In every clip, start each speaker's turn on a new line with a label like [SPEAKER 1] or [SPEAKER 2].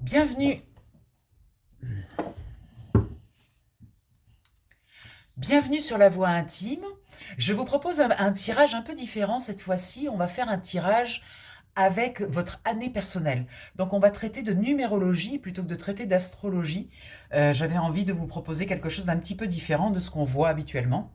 [SPEAKER 1] Bienvenue. Bienvenue sur la voie intime. Je vous propose un tirage un peu différent cette fois-ci. On va faire un tirage avec votre année personnelle. Donc on va traiter de numérologie plutôt que de traiter d'astrologie. J'avais envie de vous proposer quelque chose d'un petit peu différent de ce qu'on voit habituellement.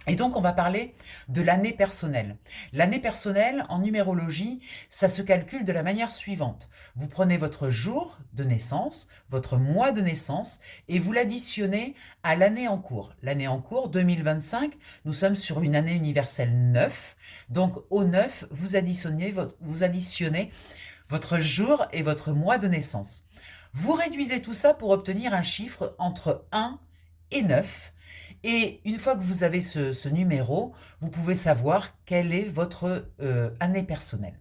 [SPEAKER 1] Et donc, on va parler de l'année personnelle. L'année personnelle, en numérologie, ça se calcule de la manière suivante. Vous prenez votre jour de naissance, votre mois de naissance, et vous l'additionnez à l'année en cours. L'année en cours, 2025, nous sommes sur une année universelle 9. Donc, au 9, vous additionnez votre jour et votre mois de naissance. Vous réduisez tout ça pour obtenir un chiffre entre 1 et 9. Et une fois que vous avez ce numéro, vous pouvez savoir quelle est votre année personnelle.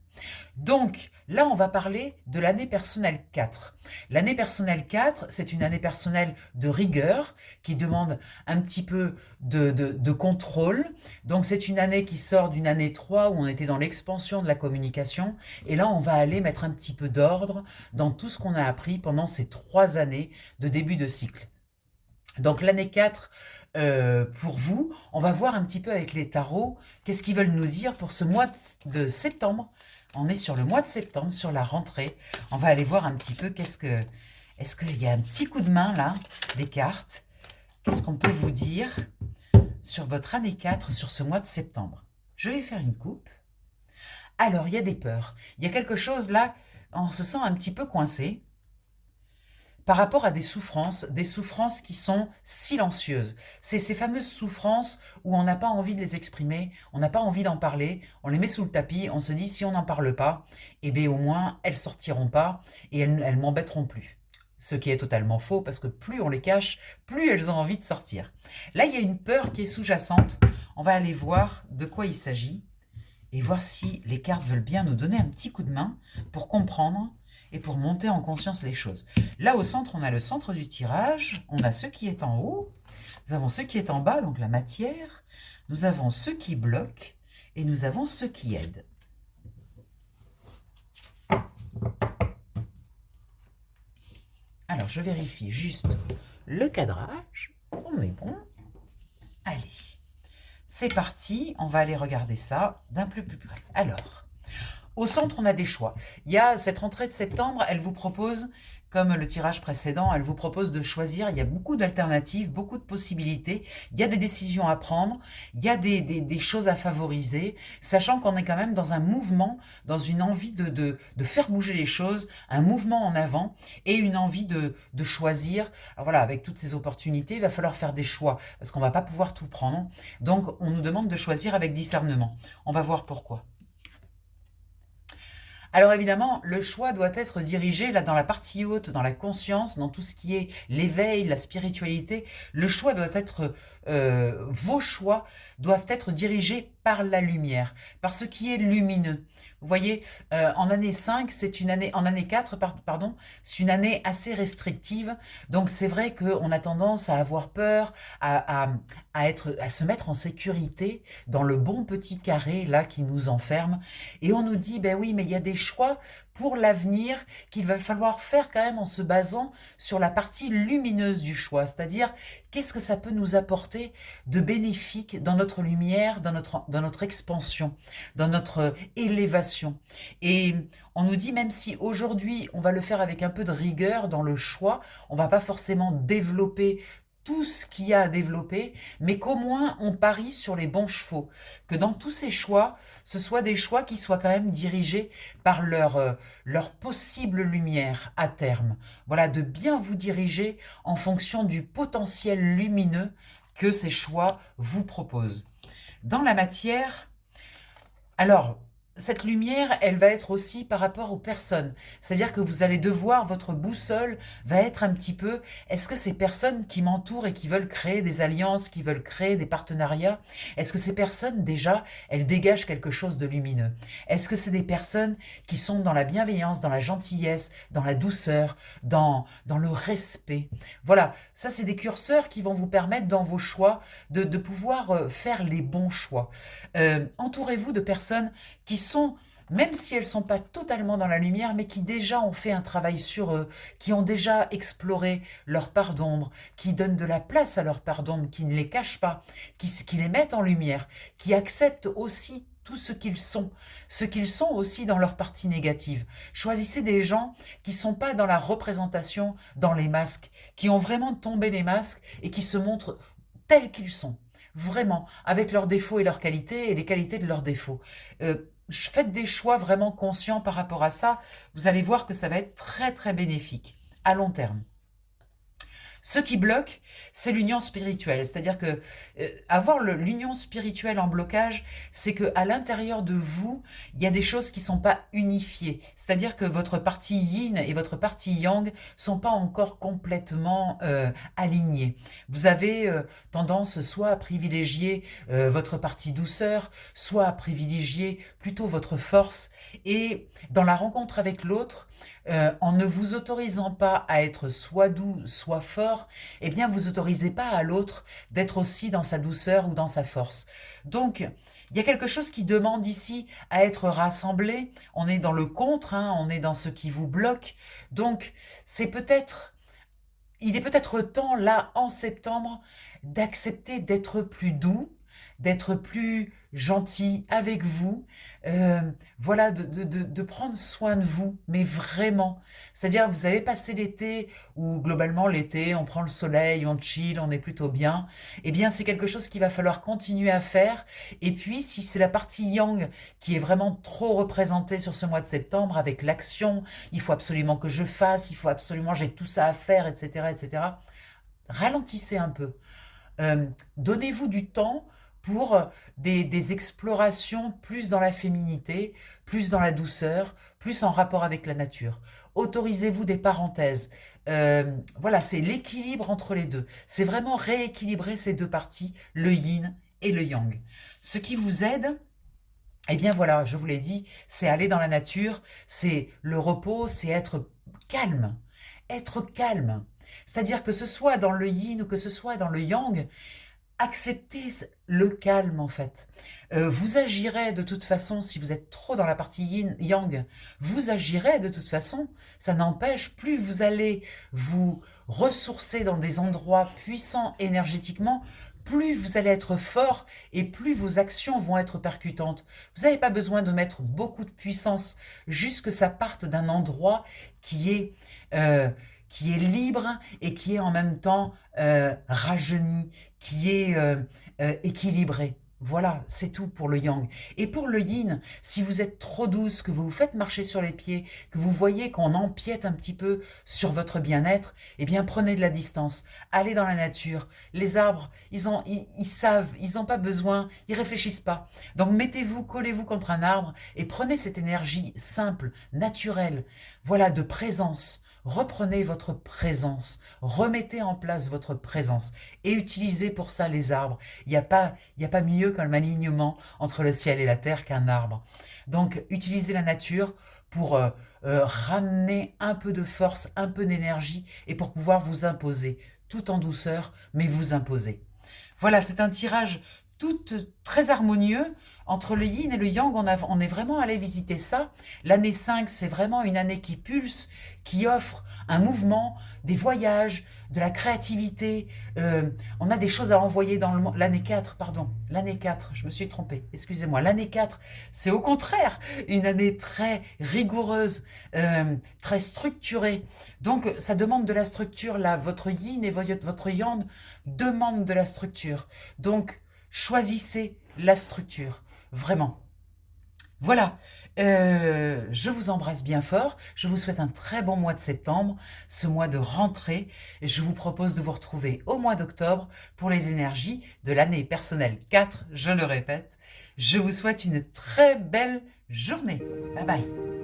[SPEAKER 1] Donc là, on va parler de l'année personnelle 4. L'année personnelle 4, c'est une année personnelle de rigueur qui demande un petit peu de contrôle. Donc c'est une année qui sort d'une année 3 où on était dans l'expansion de la communication. Et là, on va aller mettre un petit peu d'ordre dans tout ce qu'on a appris pendant ces 3 années de début de cycle. Donc l'année 4, pour vous, on va voir un petit peu avec les tarots, qu'est-ce qu'ils veulent nous dire pour ce mois de septembre. On est sur le mois de septembre, sur la rentrée. On va aller voir un petit peu est-ce qu'il y a un petit coup de main là, des cartes. Qu'est-ce qu'on peut vous dire sur votre année 4, sur ce mois de septembre? Je vais faire une coupe. Alors, il y a des peurs. Il y a quelque chose là, on se sent un petit peu coincé par rapport à des souffrances qui sont silencieuses. C'est ces fameuses souffrances où on n'a pas envie de les exprimer, on n'a pas envie d'en parler, on les met sous le tapis, on se dit si on n'en parle pas, eh bien au moins elles sortiront pas et elles m'embêteront plus. Ce qui est totalement faux parce que plus on les cache, plus elles ont envie de sortir. Là, il y a une peur qui est sous-jacente. On va aller voir de quoi il s'agit et voir si les cartes veulent bien nous donner un petit coup de main pour comprendre et pour monter en conscience les choses. Là, au centre, on a le centre du tirage, on a ce qui est en haut, nous avons ce qui est en bas, donc la matière, nous avons ce qui bloque, et nous avons ce qui aide. Alors, je vérifie juste le cadrage, on est bon. Allez, c'est parti, on va aller regarder ça d'un peu plus près. Alors, au centre, on a des choix. Il y a cette rentrée de septembre, elle vous propose, comme le tirage précédent, elle vous propose de choisir. Il y a beaucoup d'alternatives, beaucoup de possibilités. Il y a des décisions à prendre, il y a des choses à favoriser, sachant qu'on est quand même dans un mouvement, dans une envie de faire bouger les choses, un mouvement en avant et une envie de choisir. Alors voilà, avec toutes ces opportunités, il va falloir faire des choix parce qu'on ne va pas pouvoir tout prendre. Donc, on nous demande de choisir avec discernement. On va voir pourquoi. Alors évidemment, le choix doit être dirigé là dans la partie haute, dans la conscience, dans tout ce qui est l'éveil, la spiritualité. Le choix doit être, vos choix doivent être dirigés par la lumière, par ce qui est lumineux. Vous voyez, en année 5, c'est une année, en année 4, pardon, c'est une année assez restrictive. Donc c'est vrai qu'on a tendance à avoir peur, à se mettre en sécurité dans le bon petit carré là qui nous enferme. Et on nous dit, ben oui, mais il y a des choix pour l'avenir qu'il va falloir faire quand même en se basant sur la partie lumineuse du choix. C'est-à-dire, qu'est-ce que ça peut nous apporter de bénéfique dans notre lumière, dans notre expansion, dans notre élévation. Et on nous dit, même si aujourd'hui on va le faire avec un peu de rigueur dans le choix, on va pas forcément développer tout ce qu'il y a à développer, mais qu'au moins on parie sur les bons chevaux, que dans tous ces choix, ce soit des choix qui soient quand même dirigés par leur possible lumière à terme. Voilà, de bien vous diriger en fonction du potentiel lumineux que ces choix vous proposent. Dans la matière, alors, cette lumière, elle va être aussi par rapport aux personnes. C'est-à-dire que vous allez devoir, votre boussole va être un petit peu, est-ce que ces personnes qui m'entourent et qui veulent créer des alliances, qui veulent créer des partenariats, est-ce que ces personnes, déjà, elles dégagent quelque chose de lumineux? Est-ce que c'est des personnes qui sont dans la bienveillance, dans la gentillesse, dans la douceur, dans le respect? Voilà, ça c'est des curseurs qui vont vous permettre dans vos choix de pouvoir faire les bons choix. Entourez-vous de personnes qui sont, même si elles ne sont pas totalement dans la lumière, mais qui déjà ont fait un travail sur eux, qui ont déjà exploré leur part d'ombre, qui donnent de la place à leur part d'ombre, qui ne les cachent pas, qui les mettent en lumière, qui acceptent aussi tout ce qu'ils sont aussi dans leur partie négative. Choisissez des gens qui ne sont pas dans la représentation, dans les masques, qui ont vraiment tombé les masques et qui se montrent tels qu'ils sont. Vraiment, avec leurs défauts et leurs qualités et les qualités de leurs défauts. Faites des choix vraiment conscients par rapport à ça. Vous allez voir que ça va être très très bénéfique à long terme. Ce qui bloque, c'est l'union spirituelle. C'est-à-dire que avoir l'union spirituelle en blocage, c'est que à l'intérieur de vous, il y a des choses qui sont pas unifiées. C'est-à-dire que votre partie yin et votre partie yang sont pas encore complètement alignées. Vous avez tendance soit à privilégier votre partie douceur, soit à privilégier plutôt votre force. Et dans la rencontre avec l'autre, en ne vous autorisant pas à être soit doux, soit fort, eh bien vous autorisez pas à l'autre d'être aussi dans sa douceur ou dans sa force. Donc, il y a quelque chose qui demande ici à être rassemblé. On est dans le contre, hein, on est dans ce qui vous bloque. Donc, il est peut-être temps, là, en septembre, d'accepter d'être plus doux, d'être plus gentil avec vous, voilà, de prendre soin de vous, mais vraiment. C'est-à-dire, vous avez passé l'été, où globalement, l'été, on prend le soleil, on chill, on est plutôt bien. Eh bien, c'est quelque chose qu'il va falloir continuer à faire. Et puis, si c'est la partie yang qui est vraiment trop représentée sur ce mois de septembre, avec l'action, il faut absolument que je fasse, il faut absolument, j'ai tout ça à faire, etc., etc., ralentissez un peu. Donnez-vous du temps pour des explorations plus dans la féminité, plus dans la douceur, plus en rapport avec la nature. Autorisez-vous des parenthèses. Voilà, c'est l'équilibre entre les deux. C'est vraiment rééquilibrer ces deux parties, le yin et le yang. Ce qui vous aide, eh bien voilà, je vous l'ai dit, c'est aller dans la nature, c'est le repos, c'est être calme. Être calme. C'est-à-dire que ce soit dans le yin ou que ce soit dans le yang, acceptez le calme en fait. Vous agirez de toute façon, si vous êtes trop dans la partie yin, yang, vous agirez de toute façon. Ça n'empêche, plus vous allez vous ressourcer dans des endroits puissants énergétiquement, plus vous allez être fort et plus vos actions vont être percutantes. Vous n'avez pas besoin de mettre beaucoup de puissance, juste que ça parte d'un endroit qui est, euh, qui est libre et qui est en même temps rajeuni, qui est équilibré. Voilà, c'est tout pour le yang. Et pour le yin, si vous êtes trop douce, que vous vous faites marcher sur les pieds, que vous voyez qu'on empiète un petit peu sur votre bien-être, eh bien prenez de la distance, allez dans la nature. Les arbres, ils savent, ils n'ont pas besoin, ils réfléchissent pas. Donc mettez-vous, collez-vous contre un arbre et prenez cette énergie simple, naturelle, voilà, de présence. Reprenez votre présence, remettez en place votre présence et utilisez pour ça les arbres. Il n'y a pas mieux qu'un alignement entre le ciel et la terre qu'un arbre. Donc utilisez la nature pour ramener un peu de force, un peu d'énergie et pour pouvoir vous imposer, tout en douceur, mais vous imposer. Voilà, c'est un tirage tout très harmonieux entre le yin et le yang. On est vraiment allé visiter ça. L'année 5, c'est vraiment une année qui pulse, qui offre un mouvement, des voyages, de la créativité. On a des choses à envoyer dans le monde. L'année 4, pardon, l'année 4, je me suis trompée, excusez-moi. L'année 4, c'est au contraire une année très rigoureuse, très structurée. Donc, ça demande de la structure, là. Votre yin et votre yang demandent de la structure. Donc, choisissez la structure, vraiment. Voilà, je vous embrasse bien fort, je vous souhaite un très bon mois de septembre, ce mois de rentrée, et je vous propose de vous retrouver au mois d'octobre pour les énergies de l'année personnelle 4, je le répète. Je vous souhaite une très belle journée. Bye bye.